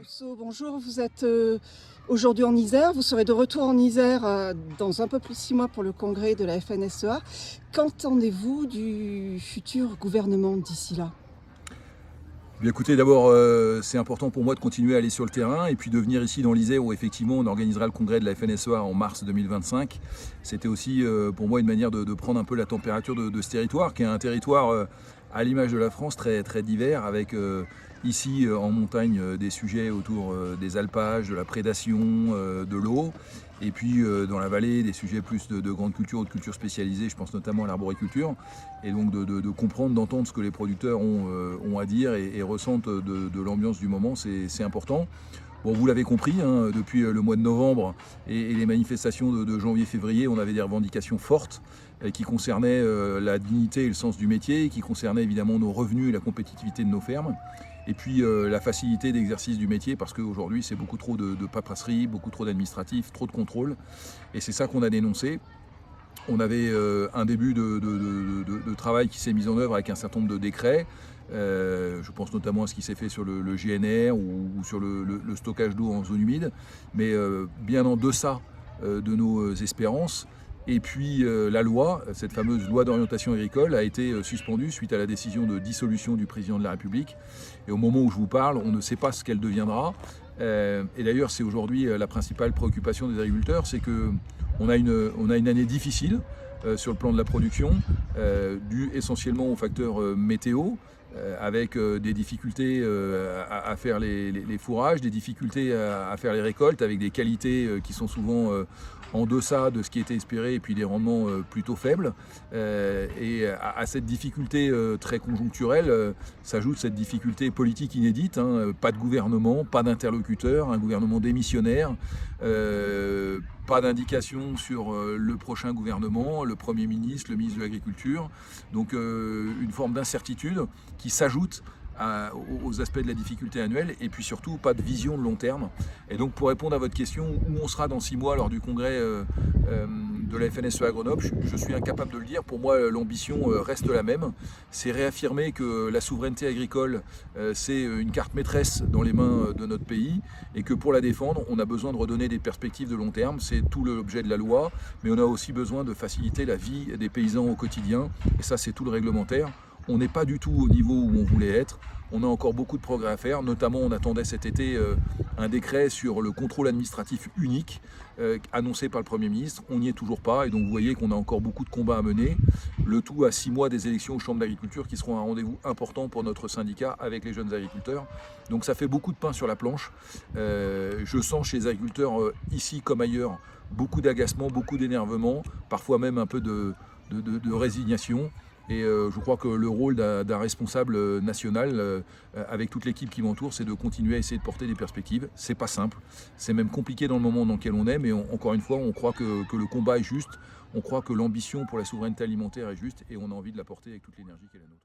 Rousseau, bonjour. Vous êtes aujourd'hui en Isère. Vous serez de retour en Isère dans un peu plus de 6 mois pour le congrès de la FNSEA. Qu'entendez-vous du futur gouvernement d'ici là? Bien, écoutez, d'abord, c'est important pour moi de continuer à aller sur le terrain et puis de venir ici dans l'Isère où effectivement on organisera le congrès de la FNSEA en mars 2025. C'était aussi pour moi une manière de prendre un peu la température de ce territoire, qui est un territoire à l'image de la France très, très divers, avec ici en montagne des sujets autour des alpages, de la prédation, de l'eau. Et puis dans la vallée, des sujets plus de grande culture ou de culture spécialisée, je pense notamment à l'arboriculture. Et donc de comprendre, d'entendre ce que les producteurs ont à dire et ressentent de l'ambiance du moment, c'est important. Bon, vous l'avez compris, hein, depuis le mois de novembre et les manifestations de janvier-février, on avait des revendications fortes qui concernaient la dignité et le sens du métier, qui concernaient évidemment nos revenus et la compétitivité de nos fermes. Et puis la facilité d'exercice du métier, parce qu'aujourd'hui c'est beaucoup trop de paperasserie, beaucoup trop d'administratif, trop de contrôle. Et c'est ça qu'on a dénoncé. On avait un début de travail qui s'est mis en œuvre avec un certain nombre de décrets. Je pense notamment à ce qui s'est fait sur le GNR ou sur le stockage d'eau en zone humide, mais bien en deçà de nos espérances. Et puis la loi, cette fameuse loi d'orientation agricole, a été suspendue suite à la décision de dissolution du président de la République. Et au moment où je vous parle, on ne sait pas ce qu'elle deviendra. Et d'ailleurs, c'est aujourd'hui la principale préoccupation des agriculteurs, c'est qu'on a une année difficile sur le plan de la production, due essentiellement aux facteurs météo, avec des difficultés à faire les fourrages, des difficultés à faire les récoltes, avec des qualités qui sont souvent en deçà de ce qui était espéré et puis des rendements plutôt faibles. Et à cette difficulté très conjoncturelle s'ajoute cette difficulté politique inédite, hein, pas de gouvernement, pas d'interlocuteur, un gouvernement démissionnaire, pas d'indication sur le prochain gouvernement, le Premier ministre, le ministre de l'Agriculture. Donc une forme d'incertitude qui s'ajoute aux aspects de la difficulté annuelle, et puis surtout pas de vision de long terme. Et donc pour répondre à votre question, où on sera dans 6 mois lors du congrès de la FNSEA à Grenoble, je suis incapable de le dire. Pour moi, l'ambition reste la même. C'est réaffirmer que la souveraineté agricole, c'est une carte maîtresse dans les mains de notre pays, et que pour la défendre, on a besoin de redonner des perspectives de long terme. C'est tout l'objet de la loi, mais on a aussi besoin de faciliter la vie des paysans au quotidien, et ça c'est tout le réglementaire. On n'est pas du tout au niveau où on voulait être. On a encore beaucoup de progrès à faire. Notamment, on attendait cet été un décret sur le contrôle administratif unique annoncé par le Premier ministre. On n'y est toujours pas. Et donc, vous voyez qu'on a encore beaucoup de combats à mener. Le tout à 6 mois des élections aux chambres d'agriculture qui seront un rendez-vous important pour notre syndicat avec les jeunes agriculteurs. Donc, ça fait beaucoup de pain sur la planche. Je sens chez les agriculteurs, ici comme ailleurs, beaucoup d'agacement, beaucoup d'énervement, parfois même un peu de résignation. Et je crois que le rôle d'un responsable national, avec toute l'équipe qui m'entoure, c'est de continuer à essayer de porter des perspectives. C'est pas simple, c'est même compliqué dans le moment dans lequel on est, mais encore une fois, on croit que le combat est juste, on croit que l'ambition pour la souveraineté alimentaire est juste, et on a envie de la porter avec toute l'énergie qui est la nôtre.